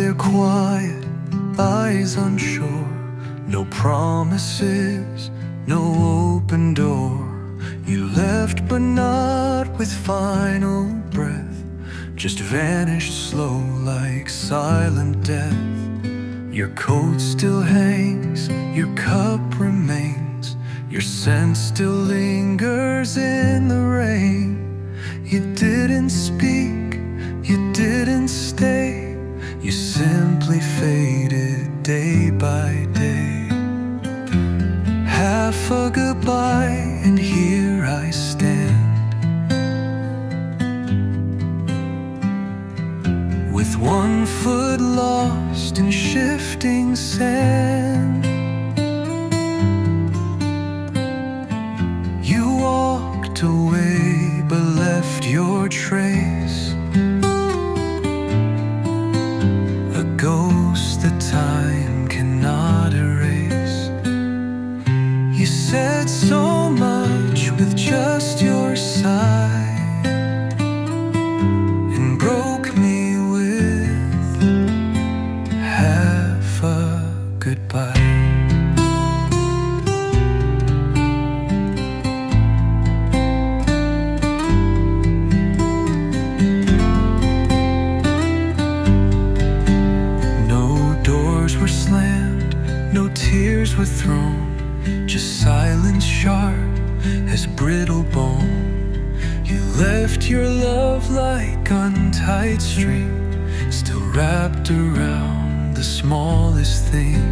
there quiet, eyes unsure. No promises, no open door. You left but not with final breath, just vanished slow like silent death. Your coat still hangs, your cup remains, your scent still lingers in the rain. You didn't speak, you didn't stay, you simply faded day by day. Half a goodbye and here I stand, with one foot lost in shifting sand. You walked away but left your trace, a ghost that time cannot erase. You said so much with just your sigh, and broke me with half a goodbye. Were slammed, no tears were thrown, just silence sharp as brittle bone. You left your love like untied string, still wrapped around the smallest thing.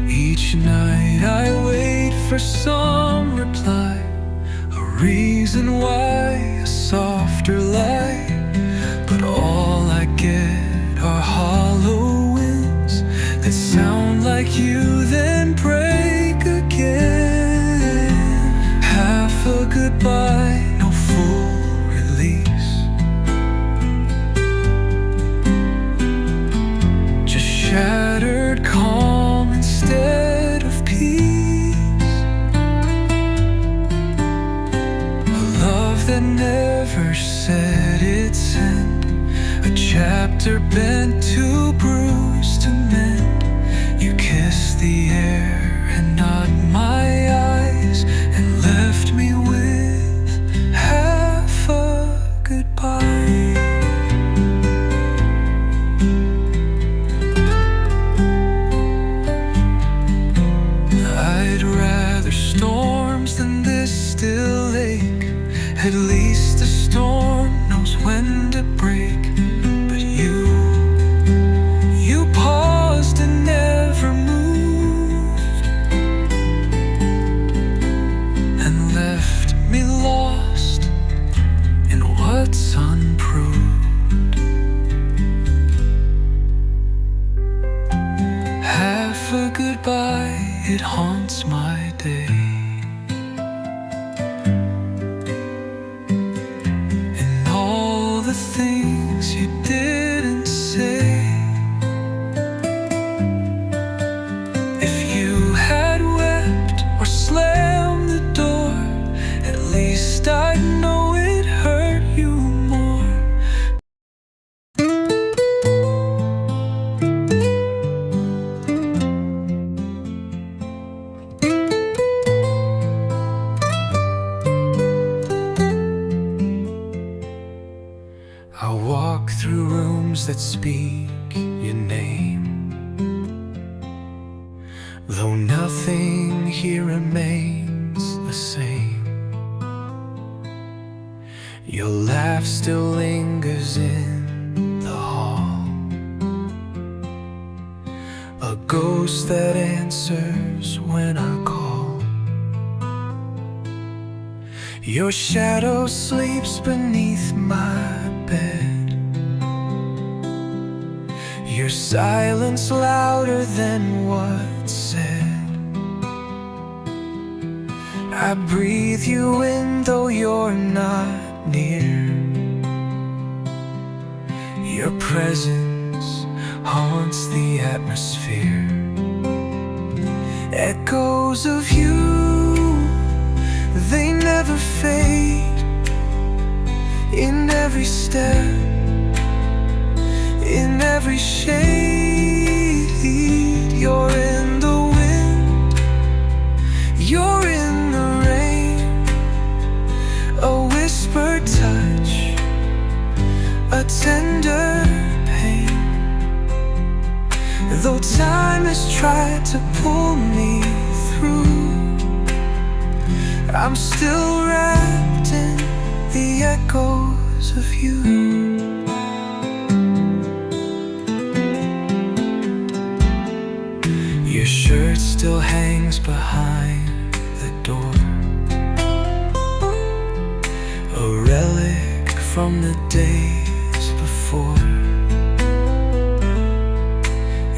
Each night I wait for some reply, a reason why, a softer light. But all I get are hollow winds that sound like you then break again. Half a goodbye, no full release, just shattered calm instead of peace. A love that never said its end, a chapter bent too bruised to mend. You kissed the air and not my eyes, and left me with half a goodbye. I'd rather storms than this still lake. At least a storm knows when to break. But you paused and never moved, and left me lost in what's unproved. Half a goodbye, it haunts my day, and all the things you didn't say. Slam the door, at least I know it hurt you more. I walk through rooms that speak your name, though nothing here remains the same. Your laugh still lingers in the hall, a ghost that answers when I call. Your shadow sleeps beneath my bed, your silence louder than what's said. I breathe you in though you're not near. Your presence haunts the atmosphere. Echoes of you, they never fade. In every step, In every shade, you're in the wind, you're in the rain. A whispered touch, a tender pain. Though time has tried to pull me through, I'm still wrapped in the echoes of you. Your shirt still hangs behind the door, a relic from the days before.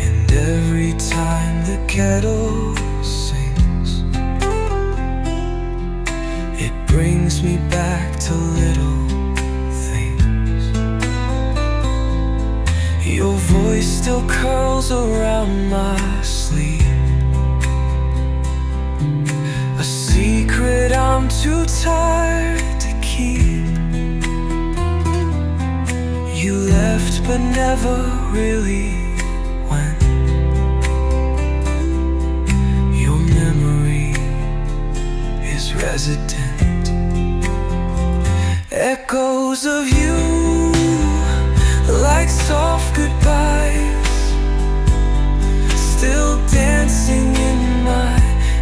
And every time the kettle sings, it brings me back to little things. Your voice still curls around my sleeve, a secret I'm too tired to keep. You left but never really went. Your memory is resident. Echoes of you, like soft goodbyes, still dancing in my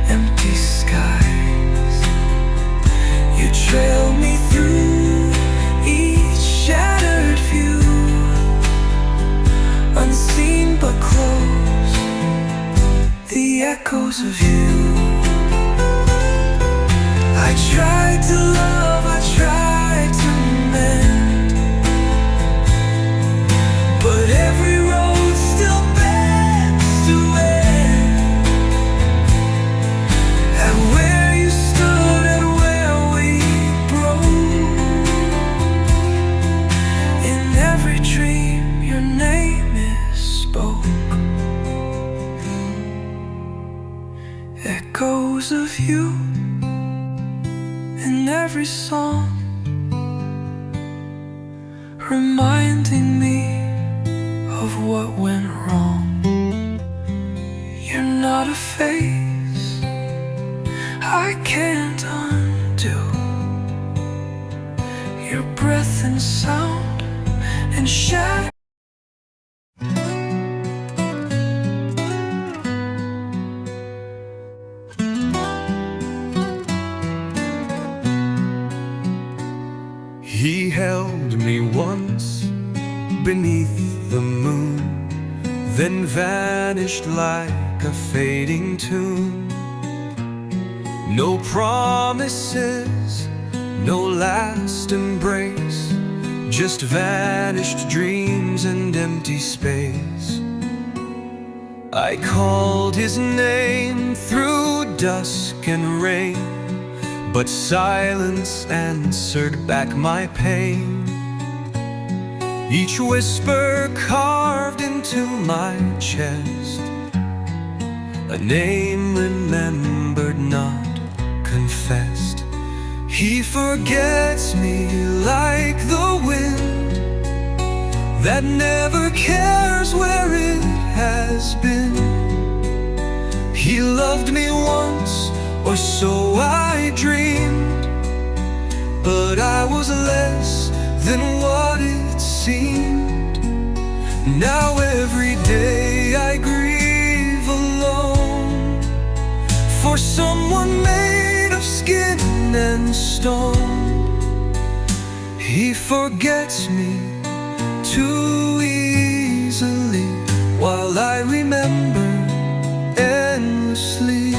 empty skies. You trail me through each shattered view, unseen but close, the echoes of you. I tried to love, I tried to mend, but every road still bends to end. And where you stood and where we broke, in every dream your name is spoke. Echoes of you in every song, reminding me of what went wrong. You're not a face I can't undo. Your breath and sound and shadow. He held me once beneath the moon, then vanished like a fading tune. No promises, no last embrace, just vanished dreams and empty space. I called his name through dusk and rain, but silence answered back my pain. Each whisper carved into my chest, a name remembered, not confessed. He forgets me like the wind that never cares where it has been. He loved me once, or so I dreamed, but I was less than what it seemed. Now every day I grieve alone for someone made of skin and stone. He forgets me too easily, while I remember endlessly.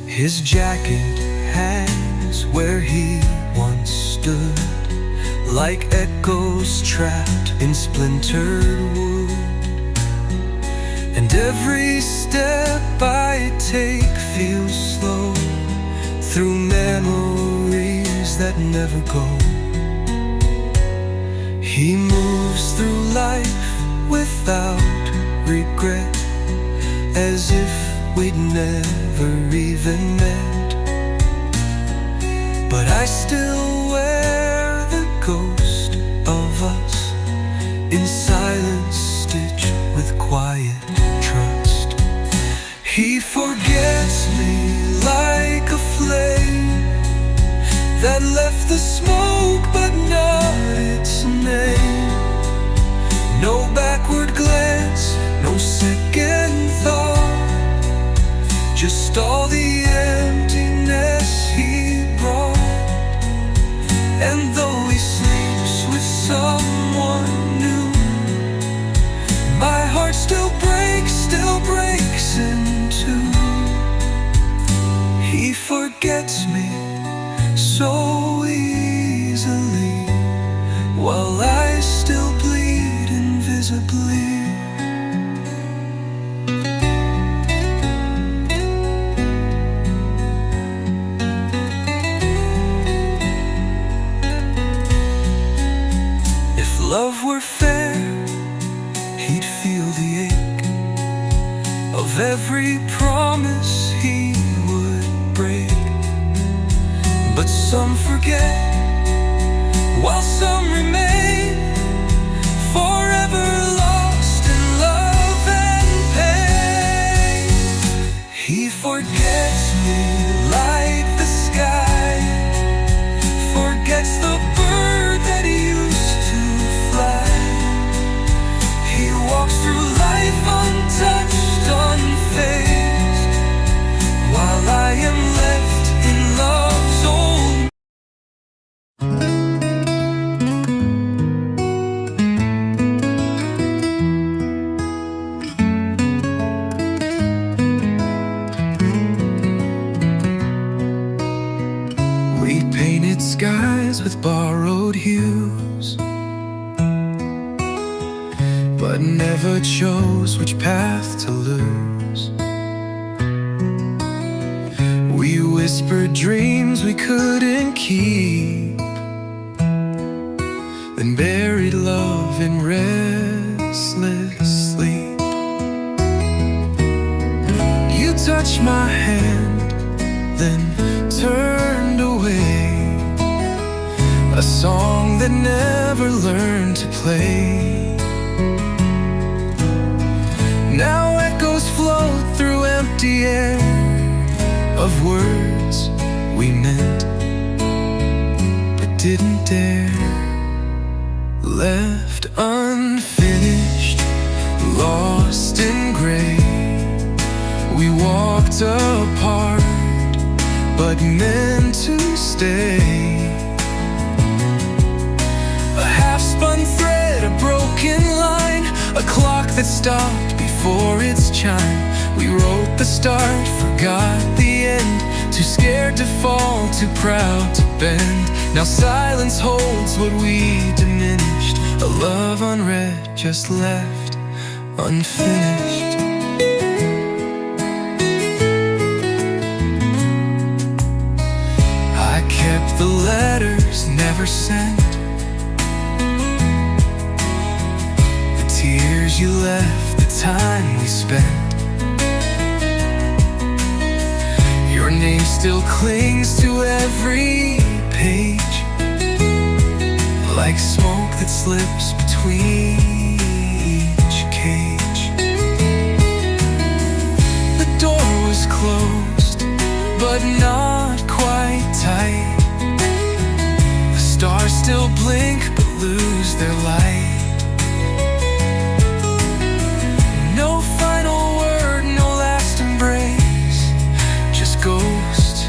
His jacket hangs where he once stood, like echoes trapped in splintered wood. And every step I take feels slow through memories that never go. He moves through life without regret, as if we'd never even met. I still wear the ghost of us in silence, stitched with quiet trust. He forgets me like a flame that left the smoke but not its name. No backward glance, no second thought, just all the emptiness he brought. And though he sleeps with someone new, my heart still breaks in two. He forgets me so easily, while I still bleed invisibly. If love were fair, he'd feel the ache of every promise he would break. But some forget, while some remain, forever lost in love and pain. He forgets me like the sky forgets the bird that he used to fly. He walks through life untouched, unfazed, while I am left in love's old. We painted skies with borrowed hues, but never chose which path to lose. We whispered dreams we couldn't keep, then buried love in restless sleep. You touched my hand, then turned away, a song that never learned to play. Now echoes float through empty air of words we meant but didn't dare. Left unfinished, lost in gray, we walked apart but meant to stay. A half-spun thread, a broken line, a clock that stopped before its chime. We wrote the start, forgot the end, too scared to fall, too proud to bend. Now silence holds what we diminished, a love unread, just left unfinished. I kept the letters never sent, the tears you left, the time we spent. Your name still clings to every page, like smoke that slips between each cage. The door was closed, but not quite tight. The stars still blink but lose their light. No final word, no last embrace, just ghosts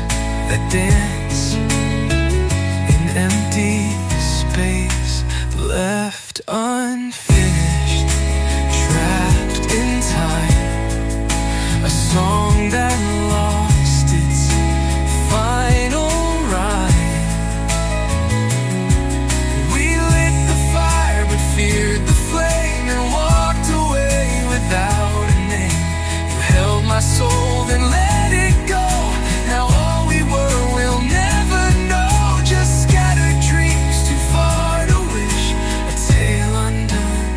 that dance in empty space. Left unfinished, trapped in time, a song that lost its final rhyme. We lit the fire but feared the flame and walked away without a name. You held my soul, then let it go. Now all we were we'll never know, just scattered dreams too far to wish, a tale undone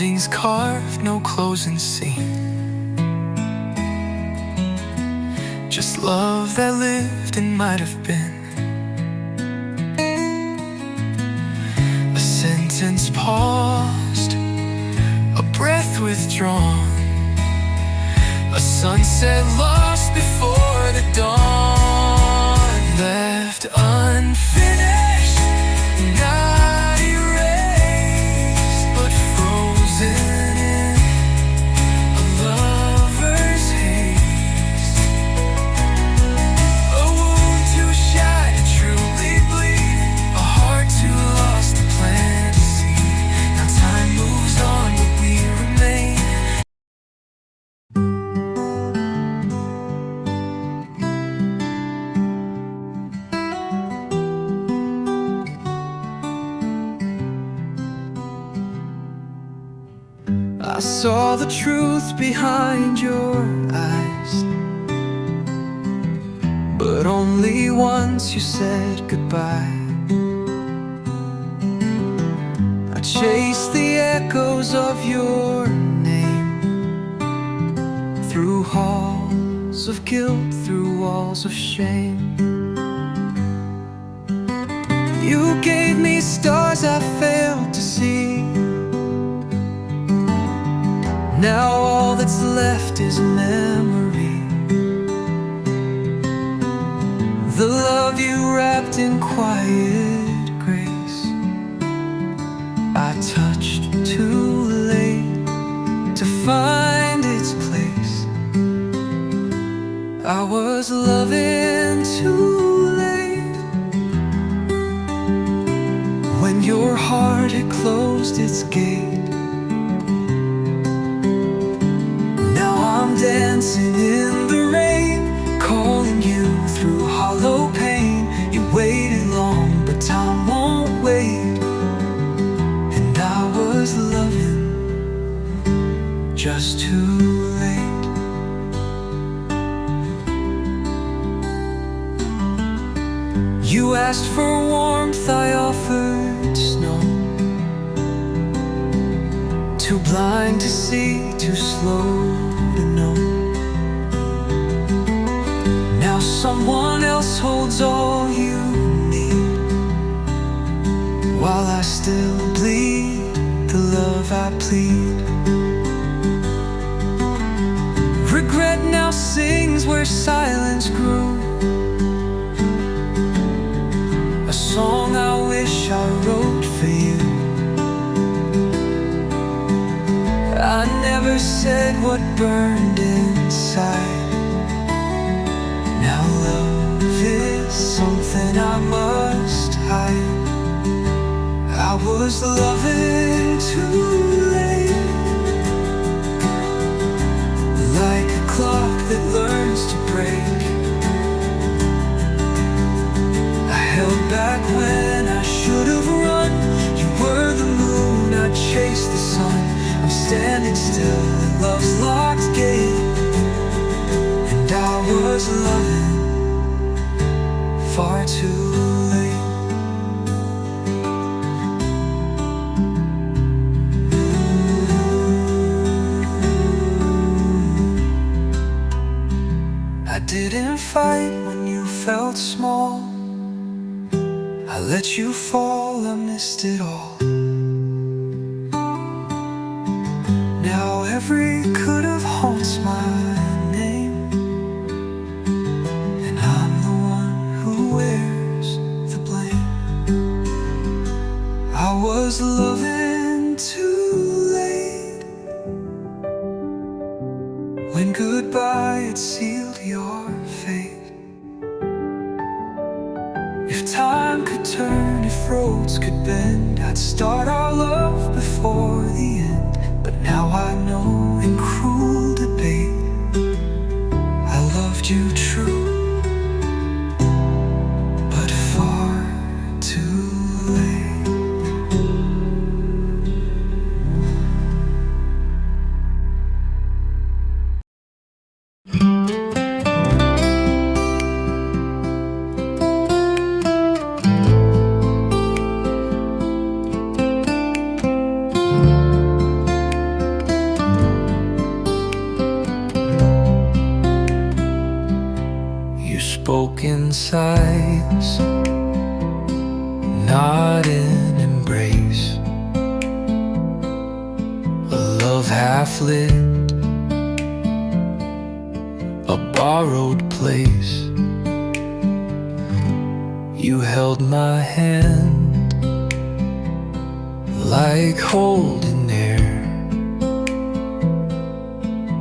endings carved, no closing scene. Just love that lived and might have been. A sentence paused, a breath withdrawn, a sunset lost before the dawn. Left unfinished, not erased, but frozen in a lover's haze. A wound too shy to truly bleed, a heart too lost to plant a seed. Now time moves on, but we remain. I saw the truth behind your eyes, but only once you said goodbye. I chased the echoes of your name through halls of guilt, through walls of shame. You gave me stars I failed to see. Now all that's left is memory. The love you wrapped in quiet grace, I touched too late to find its place. I was loving too late when your heart had closed its gate. I'm dancing in the rain, calling you through hollow pain. You waited long, but time won't wait. And I was loving just too late. You asked for warmth, I offered snow. Too blind to see, too slow to know. Now someone else holds all you need, while I still bleed the love I plead. Regret now sings where silence grew, a song I wish I wrote for you. I never said what burned inside. Now love is something I must hide. I was loving too late, like a clock that learns to break. I held back when I should have run. You were the moon, I chased the sun. I'm standing still at love's locked gate, and I was loving far too late. I didn't fight when you felt small. I let you fall, I missed it all. Now every could have haunts my name, and I'm the one who wears the blame. I was loving too late when goodbye had sealed your fate. If time could turn, if roads could bend, I'd start our love before the end. But now I know in cruel debate I loved you true, but far too late. broken sighs, not an embrace. A love half lit, a borrowed place. You held my hand like holding air,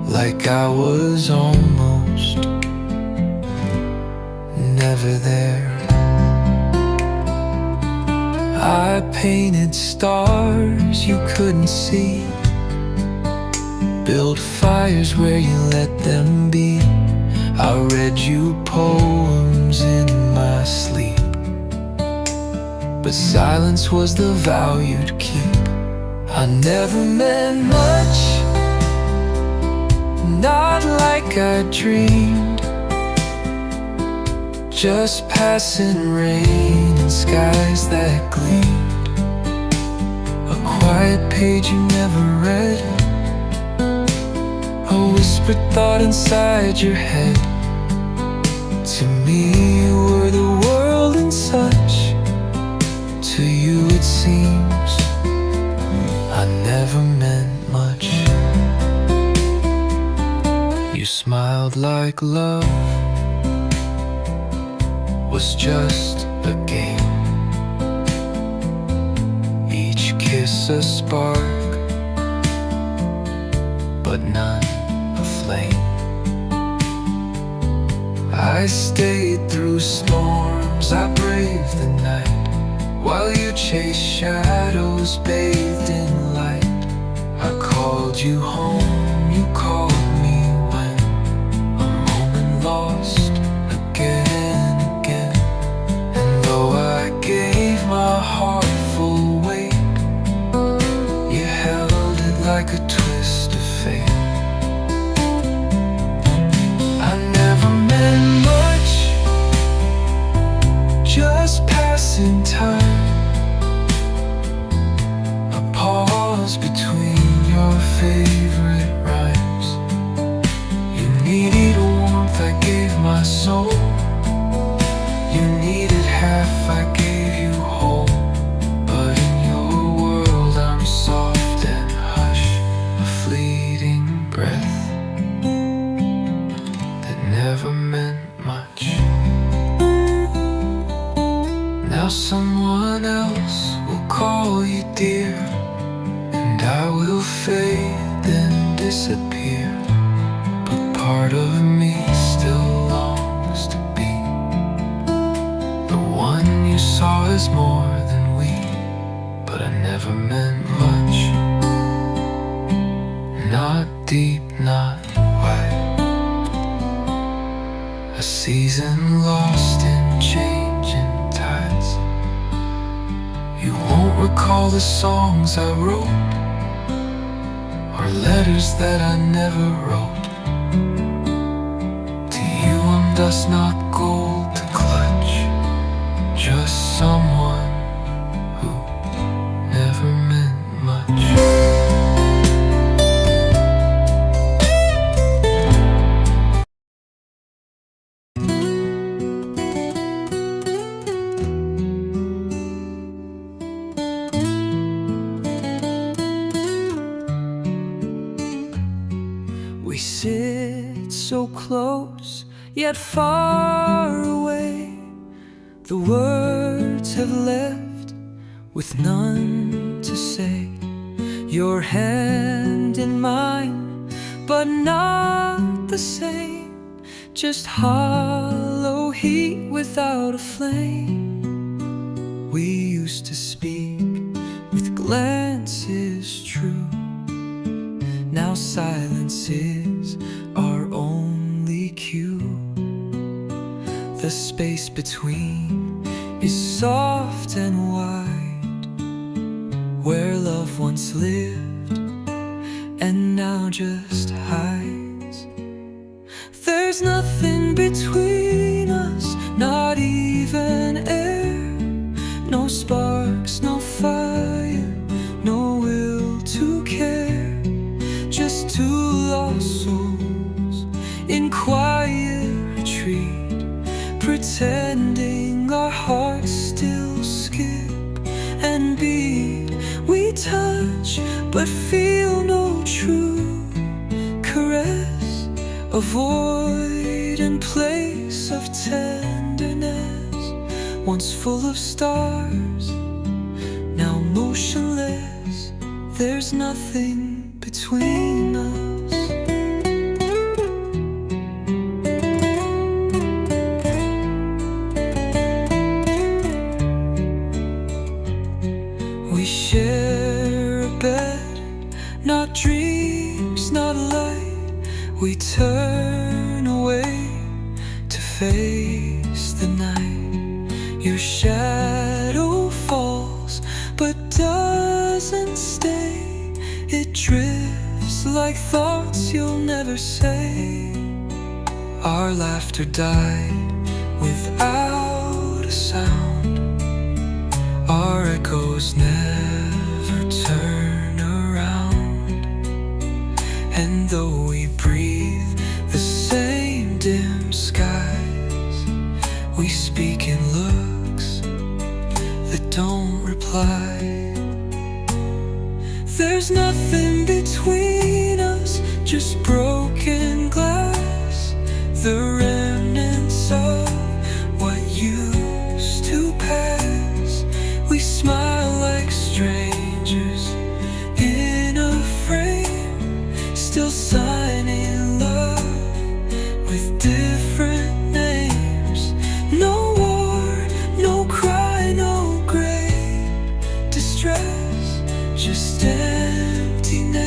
like I was almost never there. I painted stars you couldn't see, built fires where you let them be. I read you poems in my sleep, but silence was the vow you'd keep. I never meant much, not like I dreamed, just passing rain and skies that gleamed. A quiet page you never read, a whispered thought inside your head. To me you were the world and such, to you it seems I never meant much. You smiled like love was just a game, each kiss a spark, but none a flame. I stayed through storms, I braved the night, while you chased shadows bathed in light. I called you home, you called me when a moment lost again. And though I gave my heart full weight, you held it like a twist of fate. I never meant much, just passing time, a pause between your favorite rhymes. You needed warmth, I gave my soul. You needed half, I gave you whole. But in your world I'm soft and hush, a fleeting breath that never meant much. Now someone else will call you dear, and I will fade then disappear. But part of me still longs to be the one you saw as more than we. But I never meant much, not deep, not wide. A season lost in changing tides. You won't recall the songs I wrote, or letters that I never wrote. To you I'm dust, not gold to clutch, just someone who never meant much. We sit so close, yet far away. The words have left with none to say. Your hand in mine, but not the same. Just hollow heat without a flame. We used to speak with glances true. Now silence is our only cue. The space between is soft and wide, where love once lived and now just hides. There's nothing between us, not even air. No sparks, no fire, no will to care. Just two lost souls in quiet retreat, pretend touch, but feel no true caress. A void in place of tenderness, once full of stars, now motionless. There's nothing between us. We share a bed, not dreams, not light. We turn away to face the night. Your shadow falls, but doesn't stay. It drifts like thoughts you'll never say. Our laughter died without a sound. Our echoes never turn around. And though we breathe the same dim skies, we speak in looks that don't reply. There's nothing between us, just broken glass, the remnants of what used to pass. We smile like strangers in a frame, still signing love with different names. No war, no cry, no great distress, just emptiness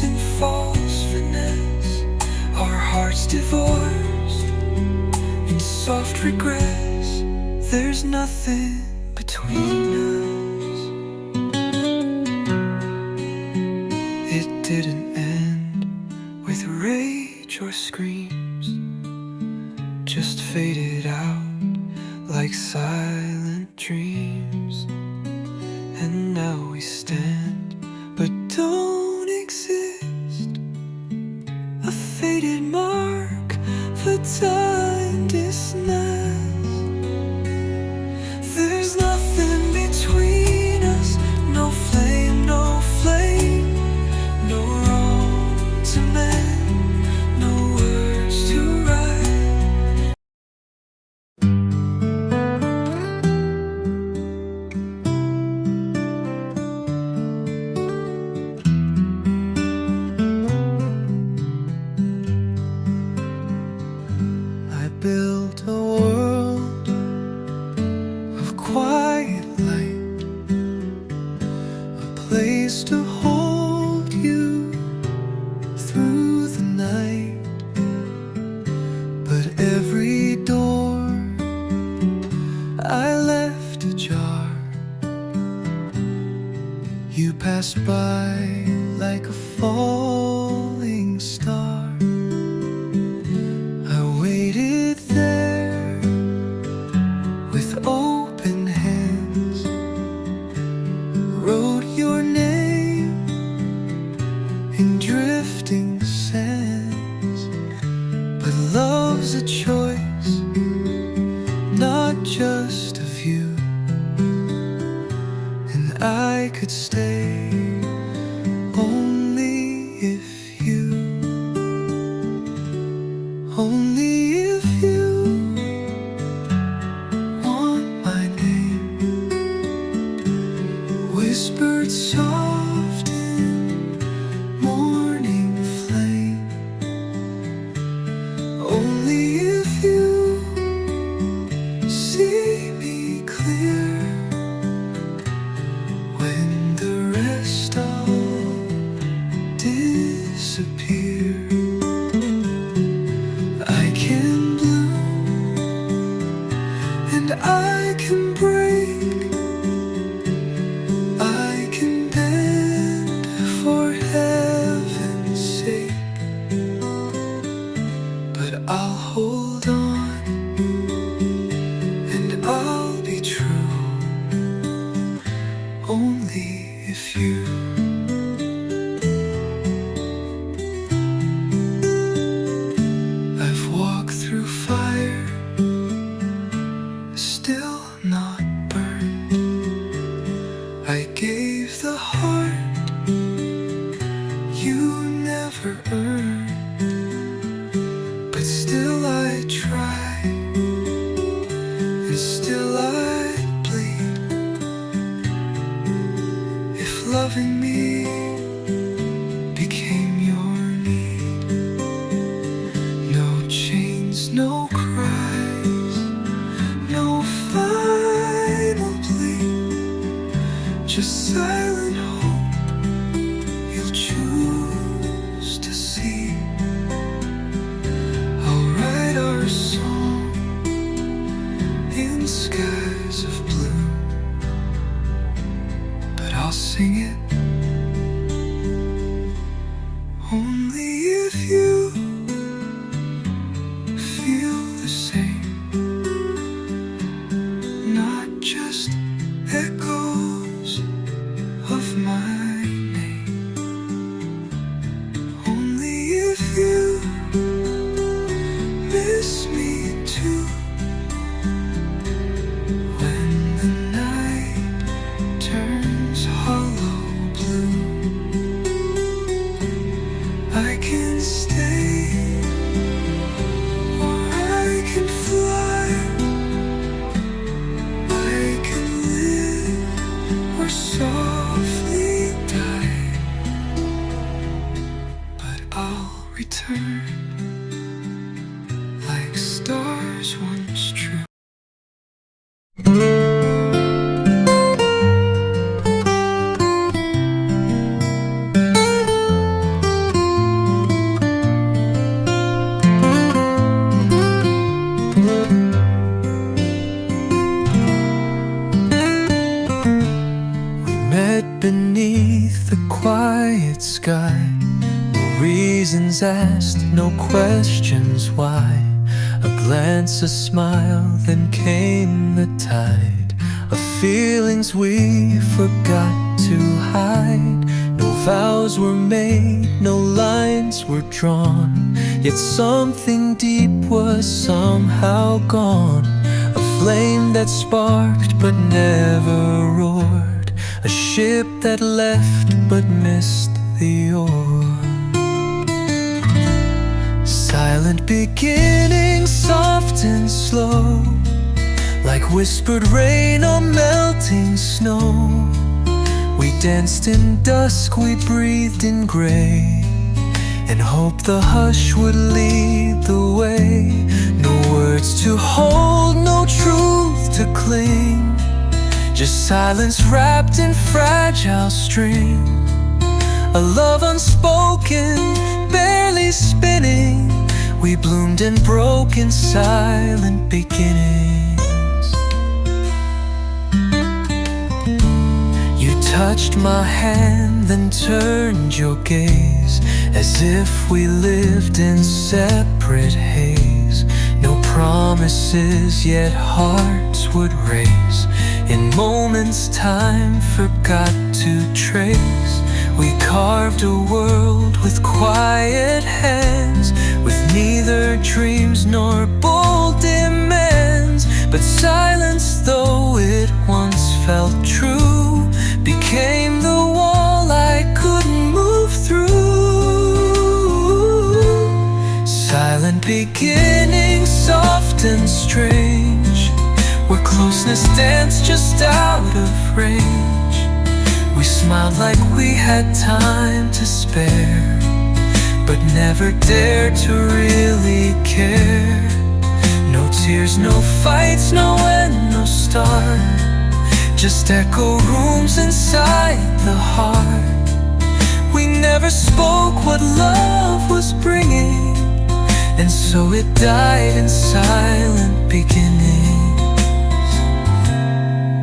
and false finesse. Our hearts divorced in soft regrets. There's nothing between us. It didn't end with rage or screams, just faded out like silent dreams. And now we stand but don't exist, a faded mark for time dismissed. There's nothing between us, no flame, no flame, no wrong to mend, no words to write. I built a world of quiet light, a place to hold you through the night. But every door I left ajar. You passed by like a falling star. I waited there with open hands, wrote your name in drifting sands. But love's a choice, not just a view, and I could stay only if you, only if you want my name, whispered soft in morning flame. Only if you see me clear, when the rest all disappear. I can bloom and I can break, I can bend for heaven's sake. But I'll hold on and I'll be true, only if you. I've walked through fire, still not burned. I gave the heart me became your need. No chains, no cries, no final plea, just silent hope you'll choose to see. I'll write our song in skies of blue, but I'll sing it only if you feel the same. Not just echoes of my name. Only if you miss me too. When the night turns hollow blue, I can stay or I can fly. I can live or softly die, but I'll return like stars once true. Met beneath the quiet sky, no reasons asked, no questions why. A glance, a smile, then came the tide of feelings we forgot to hide. No vows were made, no lines were drawn, yet something deep was somehow gone. A flame that sparked but never roared, a ship that left but missed the oar. Silent beginnings, soft and slow, like whispered rain or melting snow. We danced in dusk, we breathed in gray, and hoped the hush would lead the way. No words to hold, no truth to cling, just silence wrapped in fragile string. A love unspoken, barely spinning. We bloomed and broke in silent beginnings. You touched my hand, then turned your gaze, as if we lived in separate haze. No promises, yet hearts would race. In moments time forgot to trace. We carved a world with quiet hands, with neither dreams nor bold demands. But silence, though it once felt true, became the wall I couldn't move through. Silent beginnings, soft and strange, where closeness danced just out of range. We smiled like we had time to spare, but never dared to really care. No tears, no fights, no end, no start, just echo rooms inside the heart. We never spoke what love was bringing, and so it died in silent beginnings.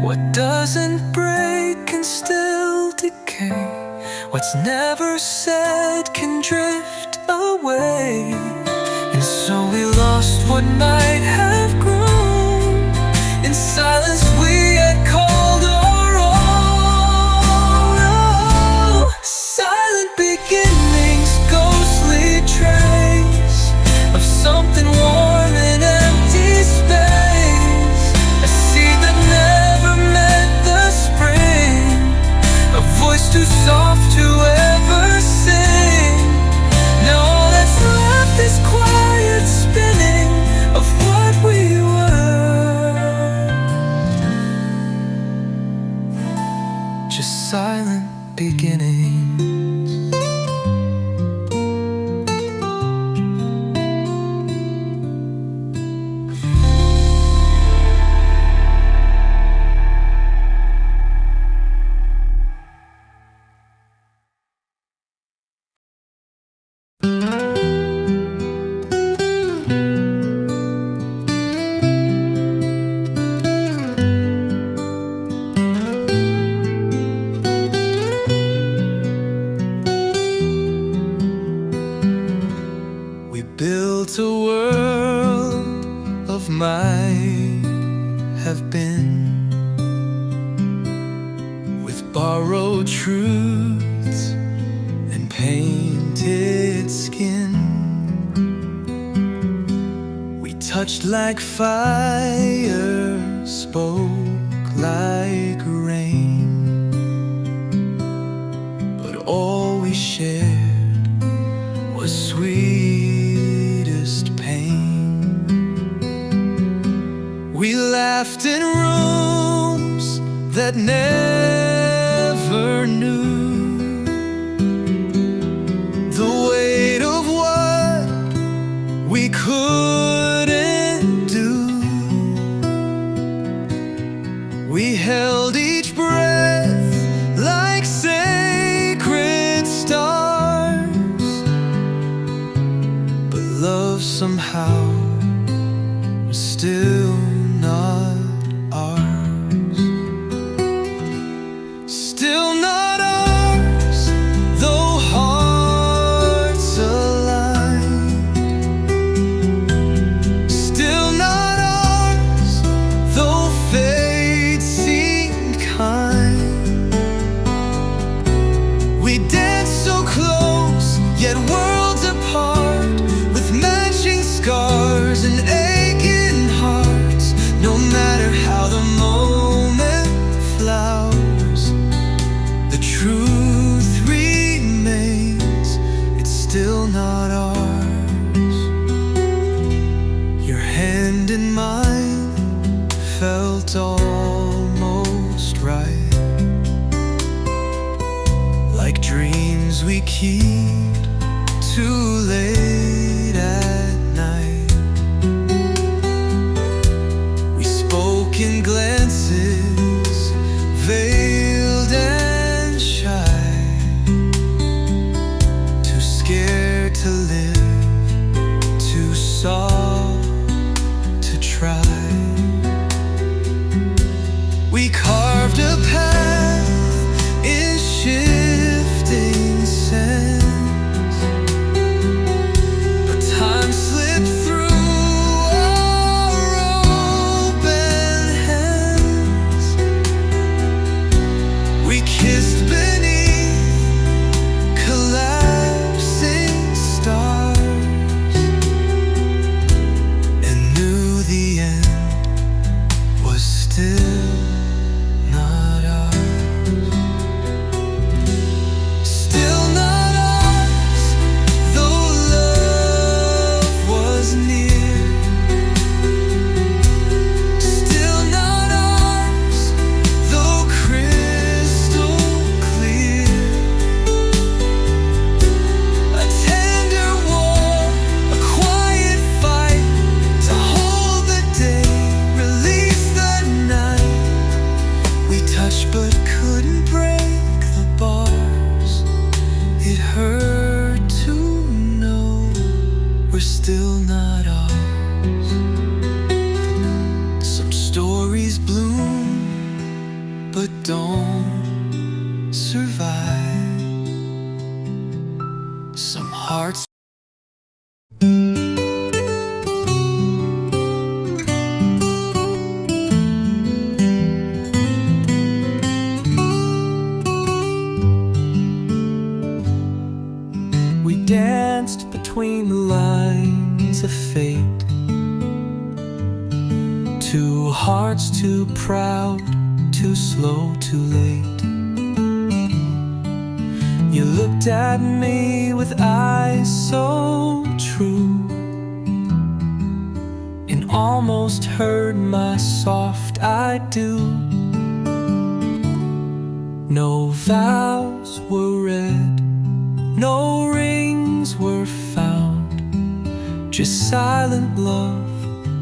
What doesn't break can still decay. What's never said can drift away. And so we lost what might have grown. In silence we had called our own. Silent beginnings, ghostly trace of something warm in empty space. A seed that never met the spring, a voice too soft to ever sing. Now all that's left is quiet spinning of what we were. touched like fire, spoke like rain, but all we shared was sweetest pain. We laughed in rooms that never knew the weight of what we couldn't do. We held each breath like sacred stars, but love somehow was still not ours. Still not ours, though hearts aligned. Still not ours, though fate seemed kind. We danced so close, yet worlds apart, with matching scars and aching hearts. No matter how the moment flowers, the truth remains, it's still not ours. Your hand in mine felt almost right, like dreams we keep too late at night. We spoke in glances, veiled and shy, too scared to live, too soft to try. We carved a path in shifting sands, but time slipped through our open hands. We kissed beneath collapsing stars and knew the end was still not ours. Still not ours, though love was near. Still not ours, though crystal clear. A tender war, a quiet fight to hold the day, release the night. We touched but couldn't break the bars. It hurt to know we're still not ours. Some stories bloom but don't survive. Some hearts we danced between the lines of fate. Two hearts too proud, too slow, too late. You looked at me with eyes so true, and almost heard my soft I do. No vows were read, no rings were found, just silent love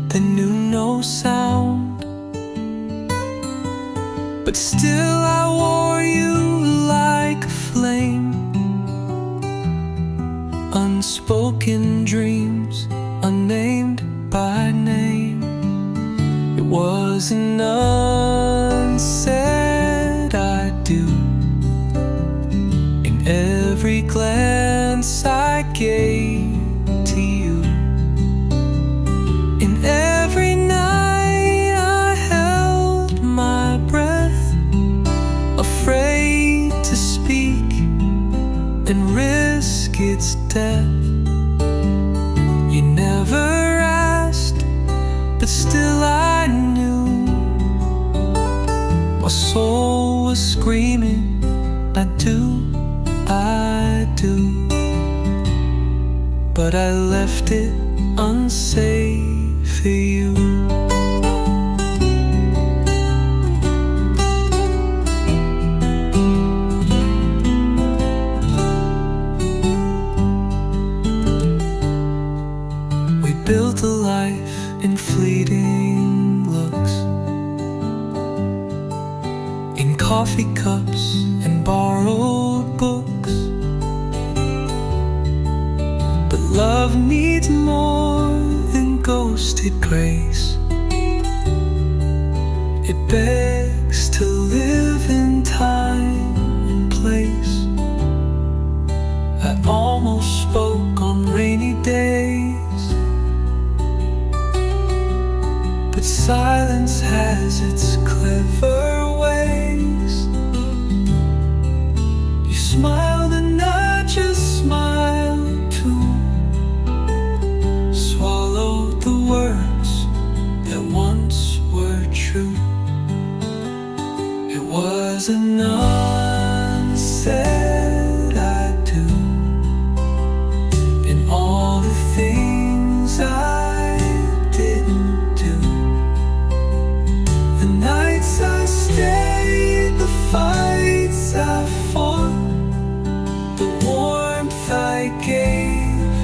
that knew no sound. But still I wore you like a flame, unspoken dreams, unnamed by name. It was an unsaid I do in every glance I gave to you. In every night I held my breath, afraid to speak and risk its death. You never asked, screaming, I do, but I left it unsafe for you. We built a life in fleeting looks, in coffee cups and borrowed books. But love needs more than ghosted grace. It begs to live in time and place. I almost spoke on rainy days, but silence has its clever ways. You smiled and I just smiled too, swallowed the words that once were true. It was an unsaid I do, in all the things I didn't do. The nights I stayed, the fights I fought, the warmth I gave,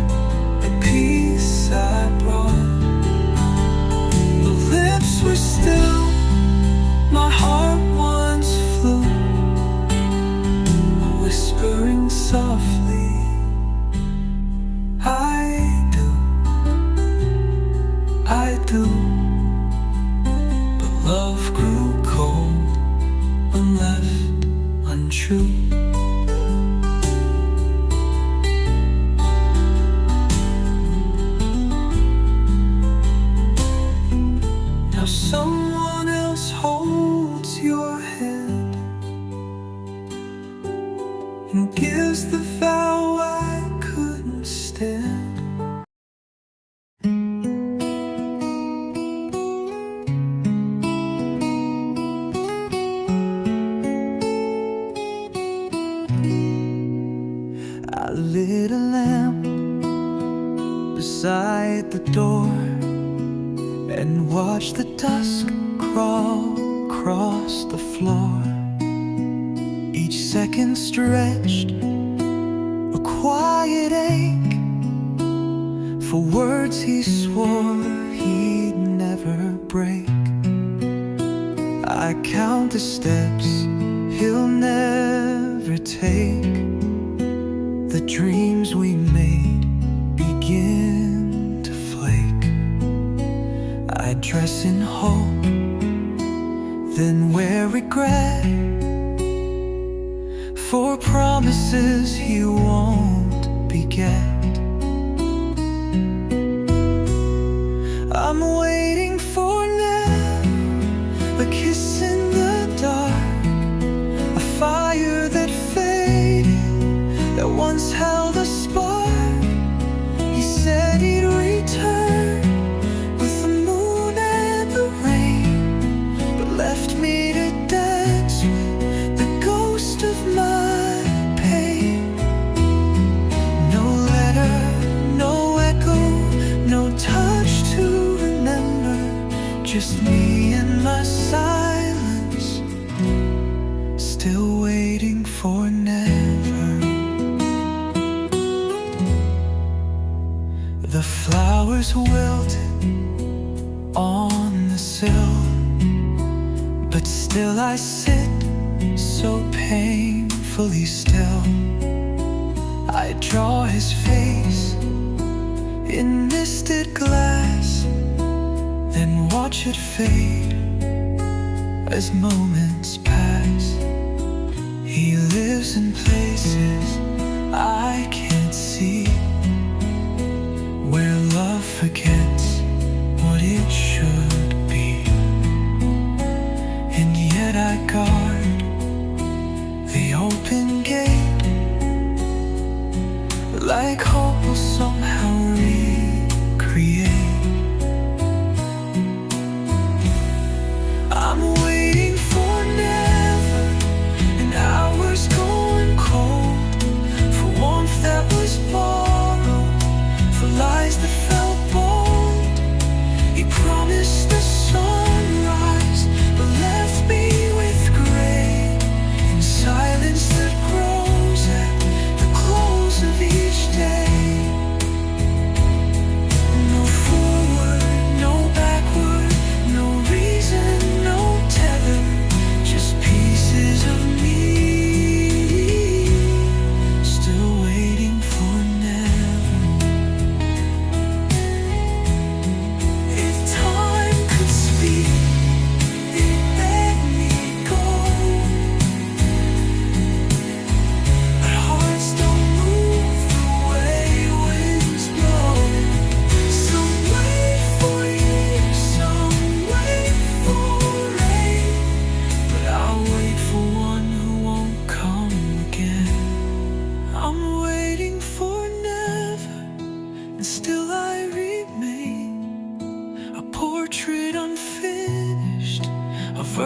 the peace I brought. The lips were still, my heart once flew, whispering softly, I do. But love grew cold when left untrue. Now someone else holds your hand and gives the vow I couldn't stand. I lit a lamp beside the door and watched the dusk crawl across the floor. Each second stretched a quiet ache for words he swore he'd never break. I count the steps he'll never take. The dreams we made begin to flake. I dress in hope, then wear regret, for promises he won't beget. I'm waiting for never, a kiss in the dark, a fire that faded, that once held a spark. He said he'd return with the moon and the rain, but left me to dance with the ghost of my pain. No letter, no echo, no touch to remember, just me and my silence, still waiting for never. The flowers wilted on the sill, but still I sit so painfully still. I draw his face in misted glass, then watch it fade as moments pass. He lives in places I can't see, where love forgets what it should be. And yet I guard the open gate, like hope will somehow recreate. I'm waiting for never,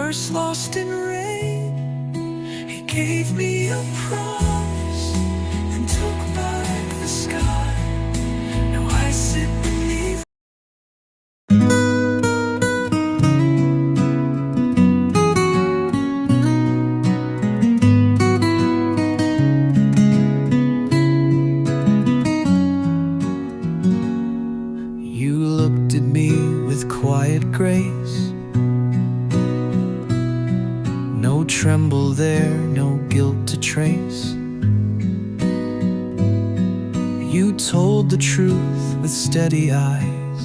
verse lost in rain. He gave me a promise and took back the sky. Now I sit beneath. You looked at me with quiet grace. No tremble there, no guilt to trace. You told the truth with steady eyes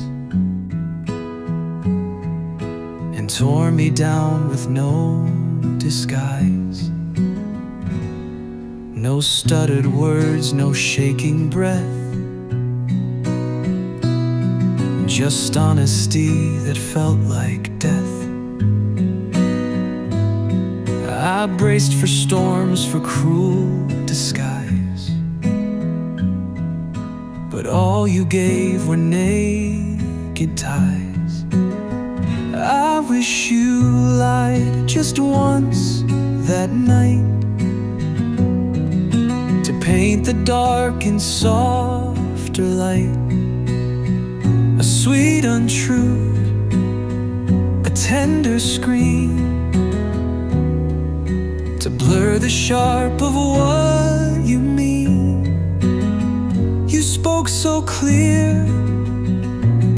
and tore me down with no disguise. No stuttered words, no shaking breath, just honesty that felt like death. I braced for storms, for cruel disguise, but all you gave were naked ties. I wish you lied just once that night, to paint the dark in softer light. A sweet untruth, a tender scream, to blur the sharp of what you mean. You spoke so clear,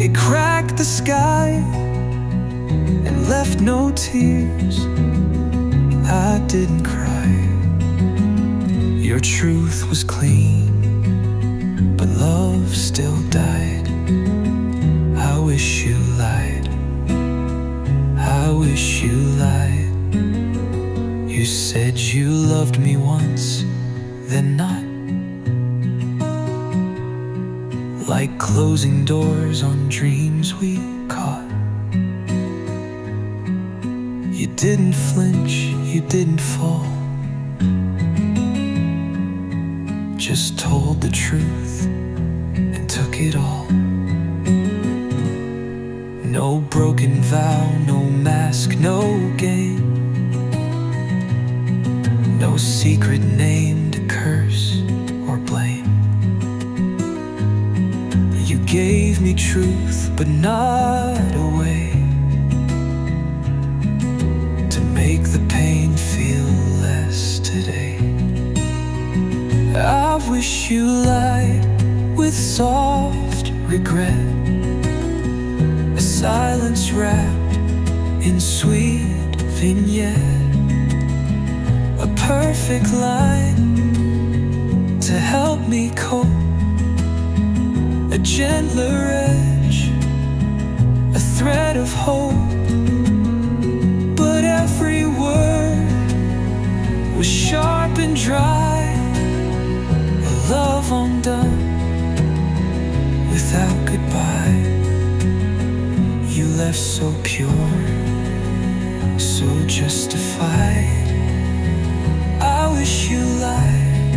it cracked the sky and left no tears. I didn't cry. Your truth was clean, but love still died. I wish you lied. I wish you lied. You said you loved me once, then not. Like closing doors on dreams we caught. You didn't flinch, you didn't fall, just told the truth and took it all. No broken vow, no mask, no game, no secret name to curse or blame. You gave me truth, but not a way to make the pain feel less today. I wish you lied with soft regret, a silence wrapped in sweet vignette. A perfect line to help me cope, a gentler edge, a thread of hope. But every word was sharp and dry, a love undone without goodbye. You left so pure, so justified. I wish you lied,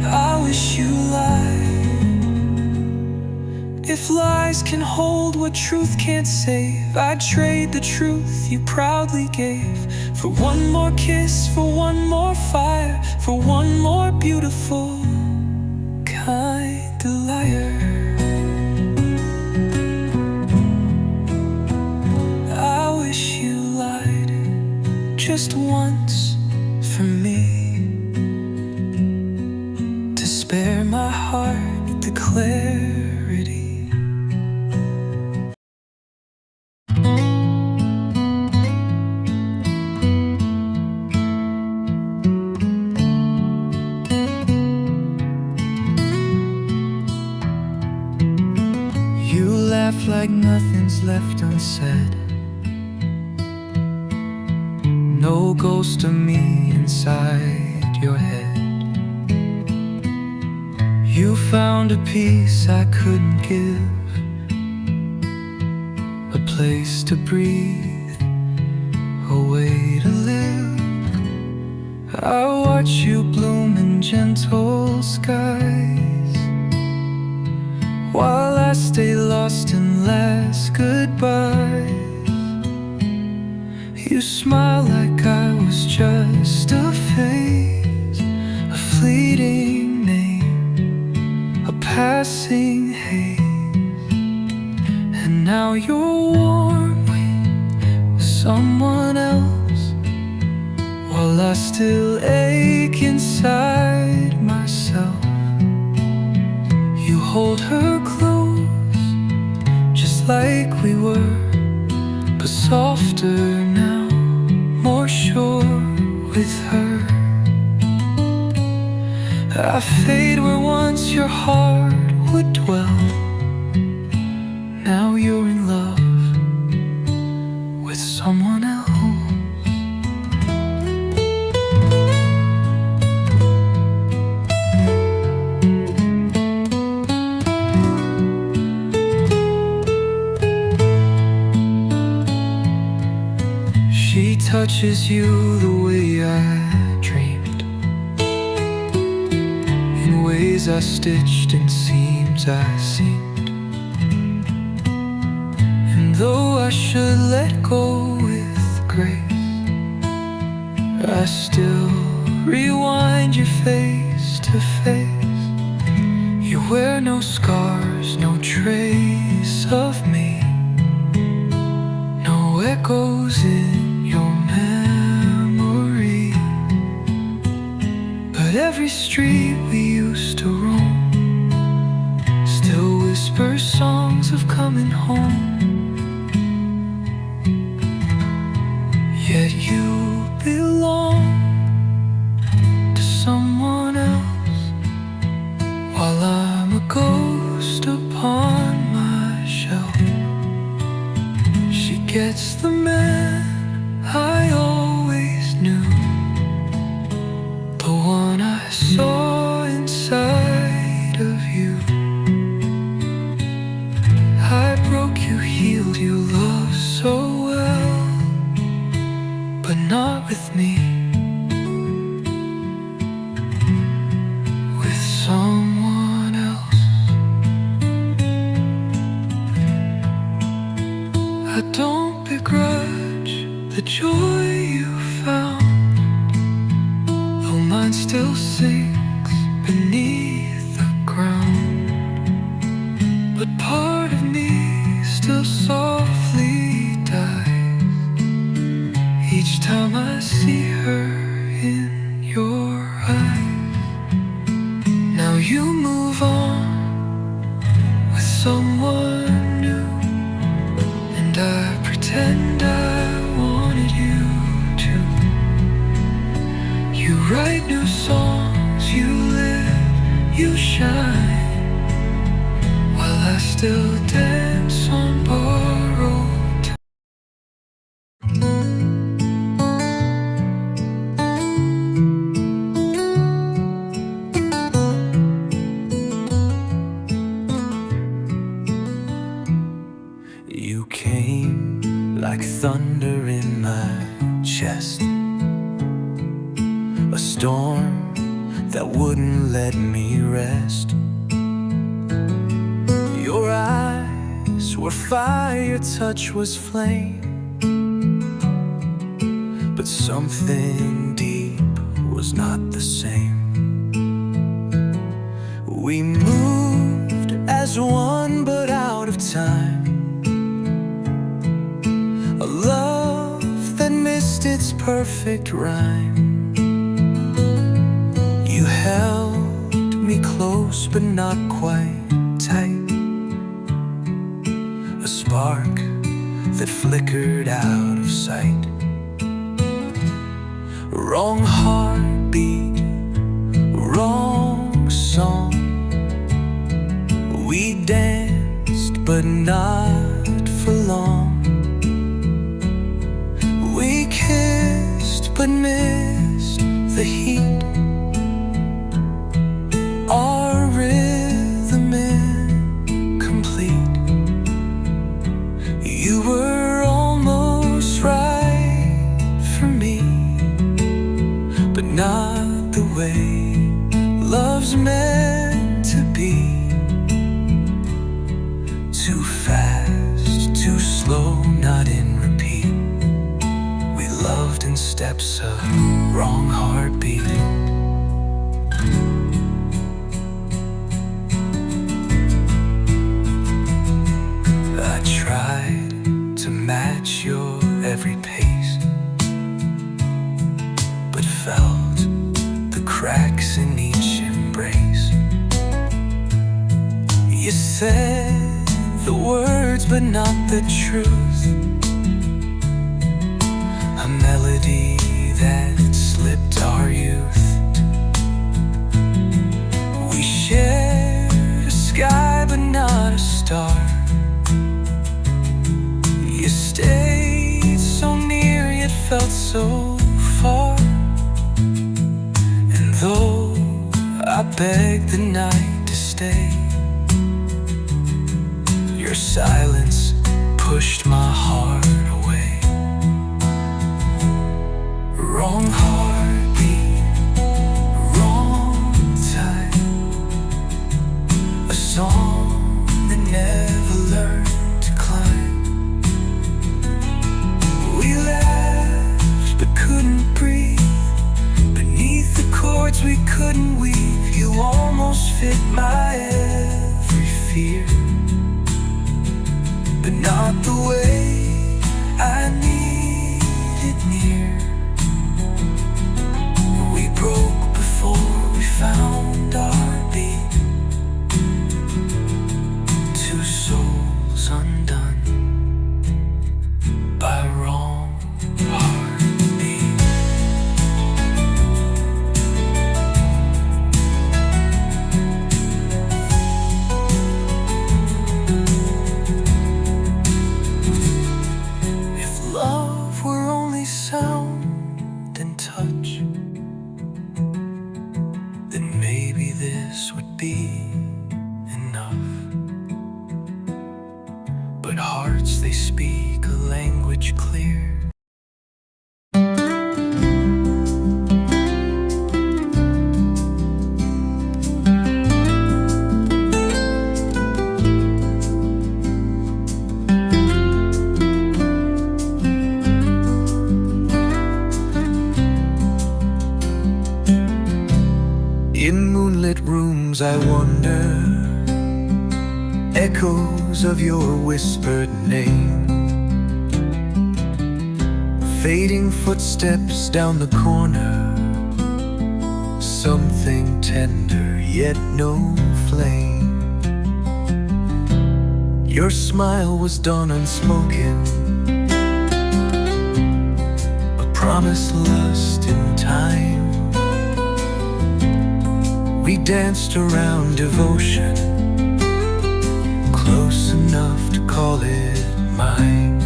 I wish you lied. If lies can hold what truth can't save, I'd trade the truth you proudly gave for one more kiss, for one more fire, for one more beautiful kind of liar. I wish you lied just once for me, to spare my heart the clarity. You laugh like nothing's left unsaid, no ghost of me inside your head. You found a peace I couldn't give, a place to breathe, a way to live. I watch you bloom in gentle skies, while I stay lost in last goodbyes. You smile like I was just a phase, a fleeting name, a passing haze. And now you're warm with someone else, while I still ache inside myself. You hold her close, just like we were, but softer now, more sure with her. I fade where once your heart would dwell. Now you're in love with someone else. She touches you the way I dreamed, in ways I stitched and seams I seamed. And though I should let go with grace, I still rewind your face to face. You wear no scars, no trace of me, no echoes in your memory. But every street we used to roam still whispers songs of coming home. Yet you belong to someone else, while I'm a ghost upon my shelf. She gets the man I always knew, the one I saw inside of you. I broke you, healed you, loved so well, but not with me, with someone else. I don't begrudge the joy you found, though mine still sinks beneath the ground. But part of me still softly dies each time I see her in your eyes. Now you move on with someone new, and I pretend I wanted you to. You write new songs, you live, you shine, while I still dance on borrowed time. You came like thunder in my chest, a storm that wouldn't let me rest. Your eyes were fire, your touch was flame, but something deep was not the same. We moved as one but out of time, a love that missed its perfect rhyme. You held me close but not quite tight, a spark that flickered out of sight. Wrong heartbeat, wrong song. We danced but not for long. We kissed but missed the heat, our rhythm incomplete. You were almost right for me, but not the way love's meant to be. Too fast, too slow, not in repeat. We footsteps, a wrong heartbeat. I tried to match your every pace, but felt the cracks in each embrace. You said the words but not the truth, a melody that slipped our youth. We shared a sky but not a star. You stayed so near yet felt so far. And though I begged the night to stay, your silence pushed my heart away. Wrong heartbeat, wrong time, a song that never learned to climb. We laughed but couldn't breathe beneath the chords we couldn't weave. You almost fit my every fear, but not the way I needed near. We broke before we found our beat, two souls undone by wrong heartbeat. If love were only sound and touch, then maybe this would be enough. But hearts, they speak a language clear. In moonlit rooms I wander, echoes of your whispered name, fading footsteps down the corner, something tender yet no flame. Your smile was dawn unspoken, a promise lost in time. We danced around devotion, close enough to call it mine.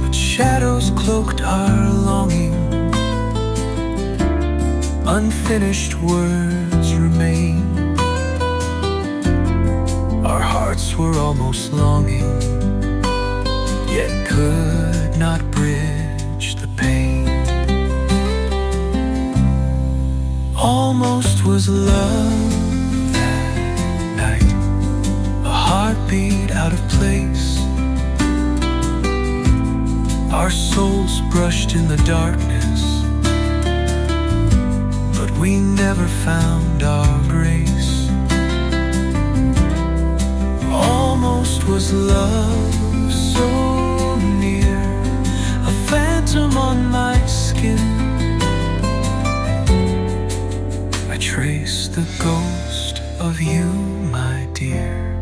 But shadows cloaked our longing, unfinished words remain. Our hearts were almost longing, yet could not bridge the pain. Almost was love that night, a heartbeat out of place. Our souls brushed in the darkness, but we never found our grace. Almost was love so near, a phantom on my skin. Trace the ghost of you, my dear,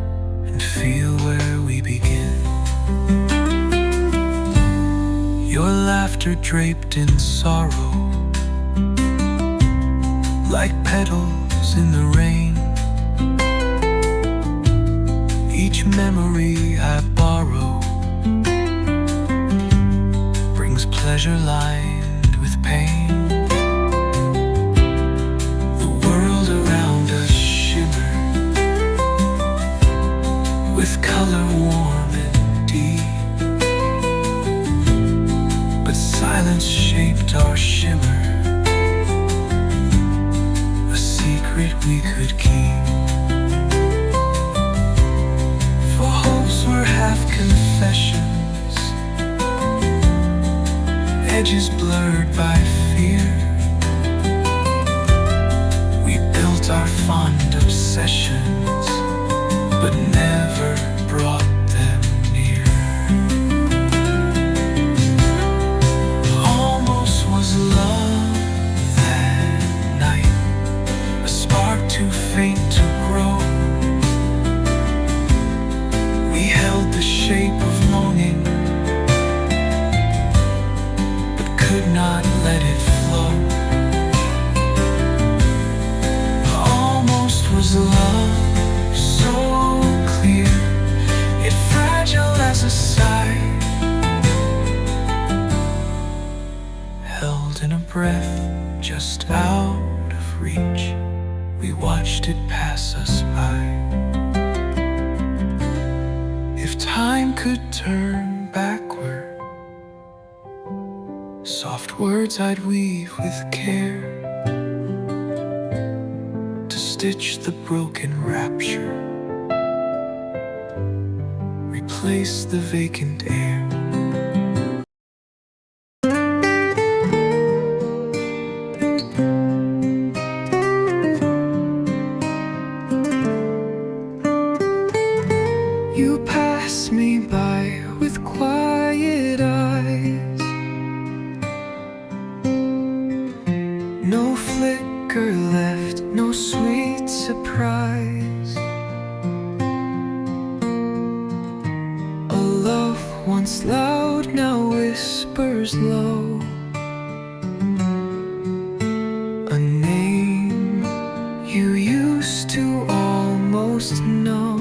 and feel where we begin. Your laughter draped in sorrow, like petals in the rain. Each memory I borrow brings pleasure lined with pain. With color warm and deep, but silence shaped our shimmer, a secret we could keep. For hopes were half confessions, edges blurred by fear. We built our fond obsessions, but never brought them near. Almost was love that night, a spark too faint to grow. We held the shape of longing, but could not let it flow. Almost was love so clear, yet fragile as a sigh, held in a breath just out of reach. We watched it pass us by. If time could turn backward, soft words I'd weave with care to stitch the broken rapture, replace the vacant air. You pass me by with quiet eyes, no flicker left, no sweet surprise. A love once loud now whispers low, a name you used to almost know.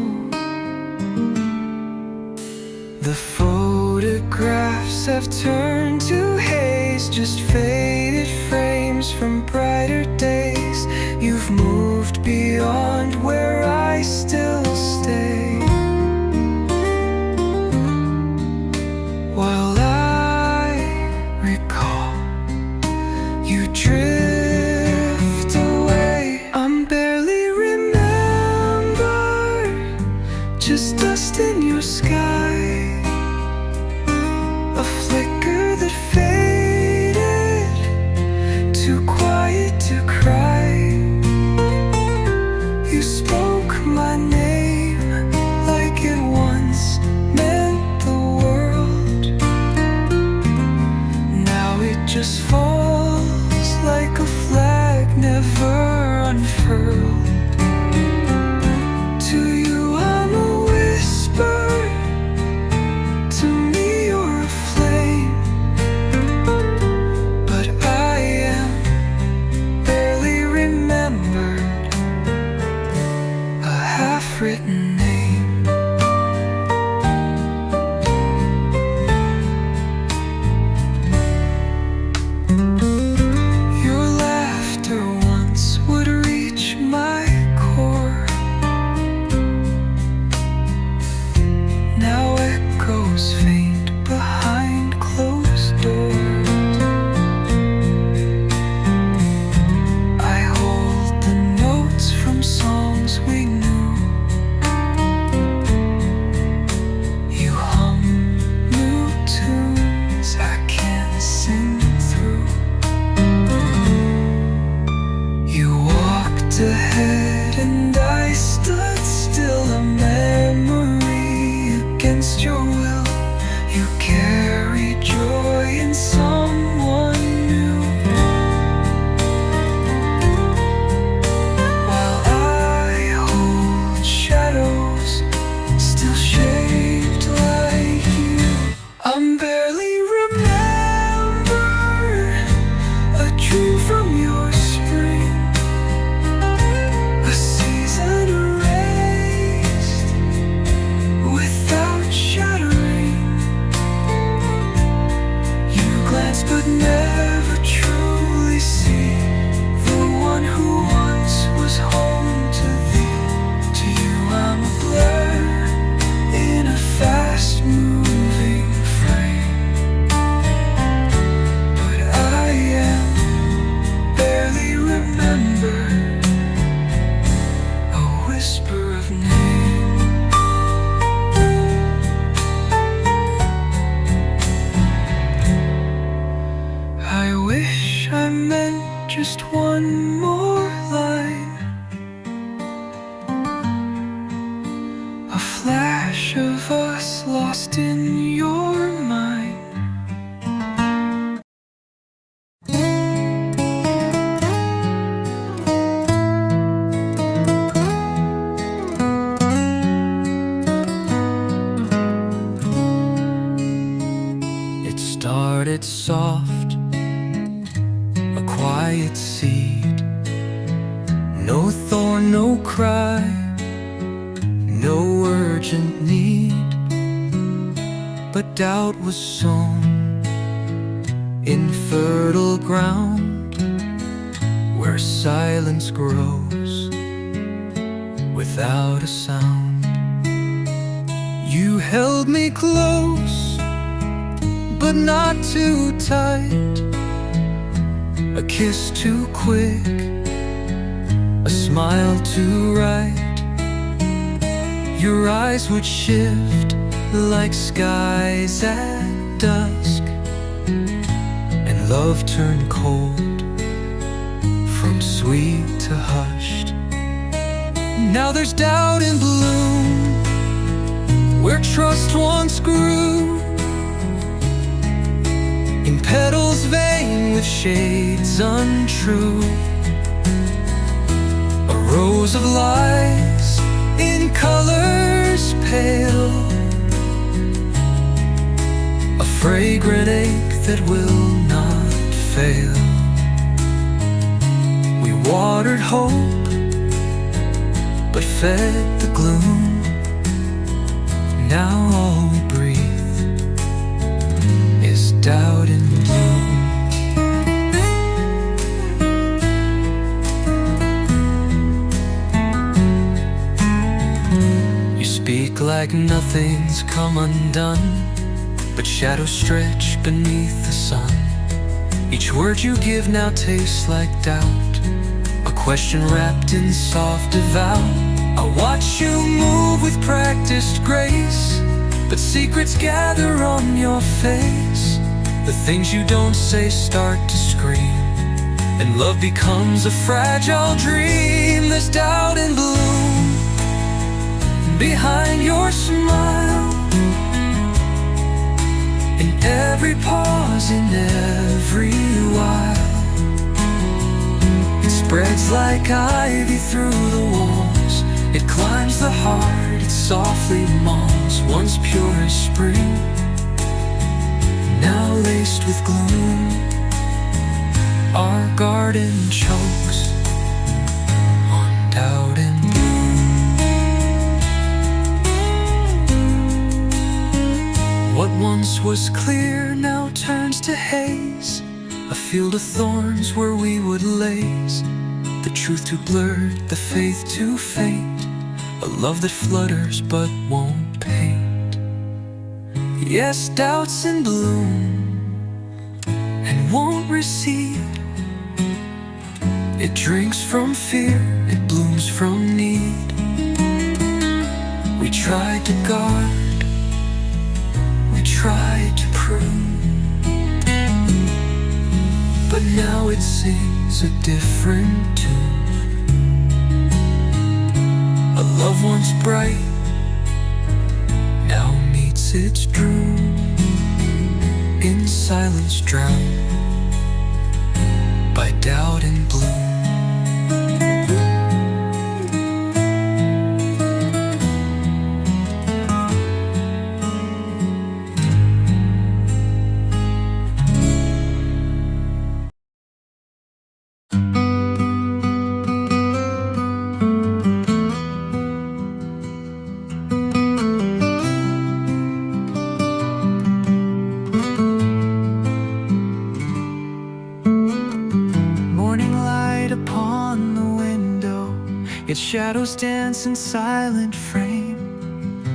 The photographs have turned to haze, just faded frames from brighter days. You've moved beyond where I still stay, while I recall you drift away. I'm barely remembered, just dust in your sky, a flicker that faded, too quiet to cry. You spoke my name like it once meant the world. Now it just falls like a flag never unfurled. To you I'm a whisper, to me you're a flame, but I am barely remembered, a half-written name. Your laughter once would reach my core, now echoes faint behind closed doors. I hold the notes from songs we knew. You hum new tunes I can't sing through. You walked ahead and I stood still, a memory against your will. You carry joy in someone new, while I hold shadows still shaped like you. I'm barely remembered, a dream from your spring, a season, a for no cry, no urgent need. But doubt was sown in fertile ground, where silence grows without a sound. You held me close, but not too tight. A kiss too quick, a smile too right. Your eyes would shift like skies at dusk, and love turned cold from sweet to hushed. Now there's doubt in bloom where trust once grew, in petals vain with shades untrue. A rose of lies in colors pale, a fragrant ache that will not fail. We watered hope, but fed the gloom. Now all we breathe is doubt and gloom. You speak like nothing's come undone, but shadows stretch beneath the sun. Each word you give now tastes like doubt, a question wrapped in soft avowal. I watch you move with practiced grace, but secrets gather on your face. The things you don't say start to scream, and love becomes a fragile dream. There's doubt and bloom behind your smile, in every pause, in every while. It spreads like ivy through the walls, it climbs the heart, it softly mauls. Once pure as spring, now laced with gloom. Our garden chokes on doubt and bloom. What once was clear now turns to haze, a field of thorns where we would laze. The truth too blurred, the faith too faint, a love that flutters but won't paint. Yes, doubt's in bloom and won't recede. It drinks from fear, it blooms from need. We tried to guard, we tried to prove, but now it sings a different tune. A love once bright now meets its doom, in silence drowned by doubt and bloom. Its shadows dance in silent frame.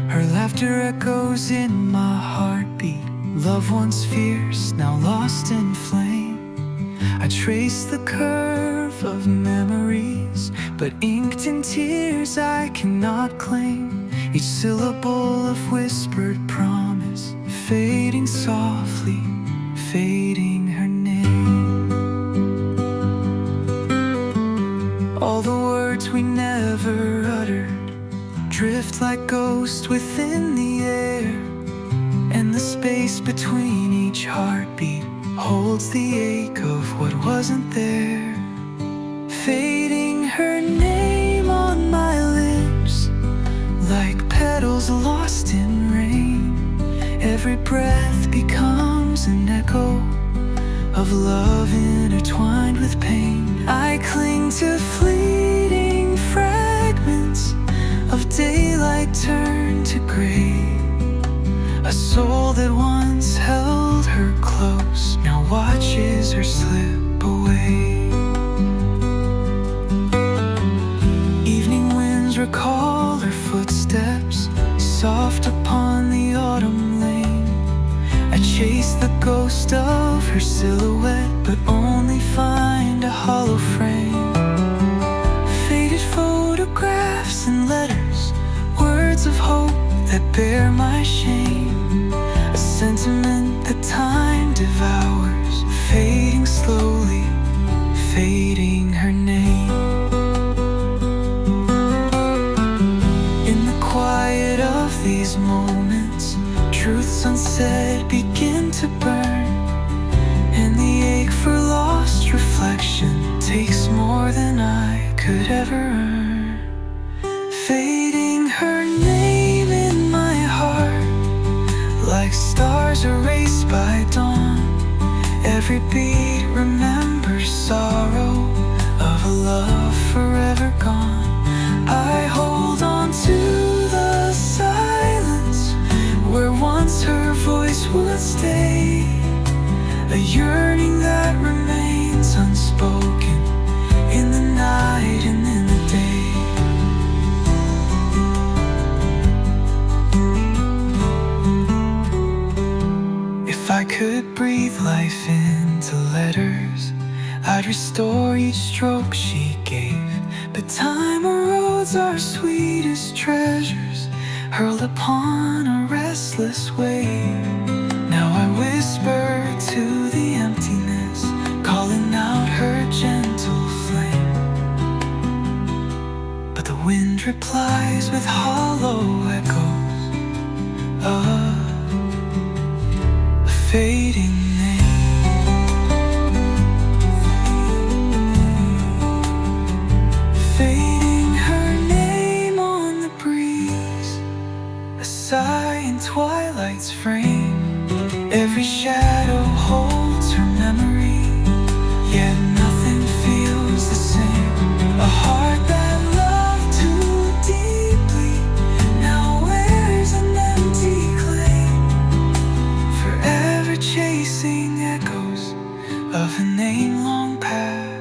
Her laughter echoes in my heartbeat. Love once fierce, now lost in flame. I trace the curve of memories, but inked in tears I cannot claim. Each syllable of whispered promise, fading softly, fading her name. All the words we never uttered drift like ghosts within the air, and the space between each heartbeat holds the ache of what wasn't there. Fading her name on my lips, like petals lost in rain. Every breath becomes an echo of love intertwined with pain. I cling to fleeting fragments that once held her close now watches her slip away. Evening winds recall her footsteps, soft upon the autumn lane. I chase the ghost of her silhouette, but only find a hollow frame. Faded photographs and letters, words of hope that bear my shame. A sentiment that time devours, fading slowly, fading her name. In the quiet of these moments, truths unsaid begin to burn, and the ache for lost reflection takes more than I could ever earn. Fading her name in my heart, like stars erased by dawn. Every beat remembers sorrow of a love forever gone. I hold on to the silence where once her voice would stay, a yearning that remains unspoken in the night and in the day. If I could breathe life into letters, I'd restore each stroke she gave. But time erodes our sweetest treasures, hurled upon a restless wave. Now I whisper to the emptiness, calling out her gentle flame. But the wind replies with hollow echoes of a fading name. Fading her name on the breeze, a sigh in twilight's frame. Every shadow holds her memory, yet nothing feels the same. A heart that loved too deeply now wears an empty claim, forever chasing echoes of a name long past.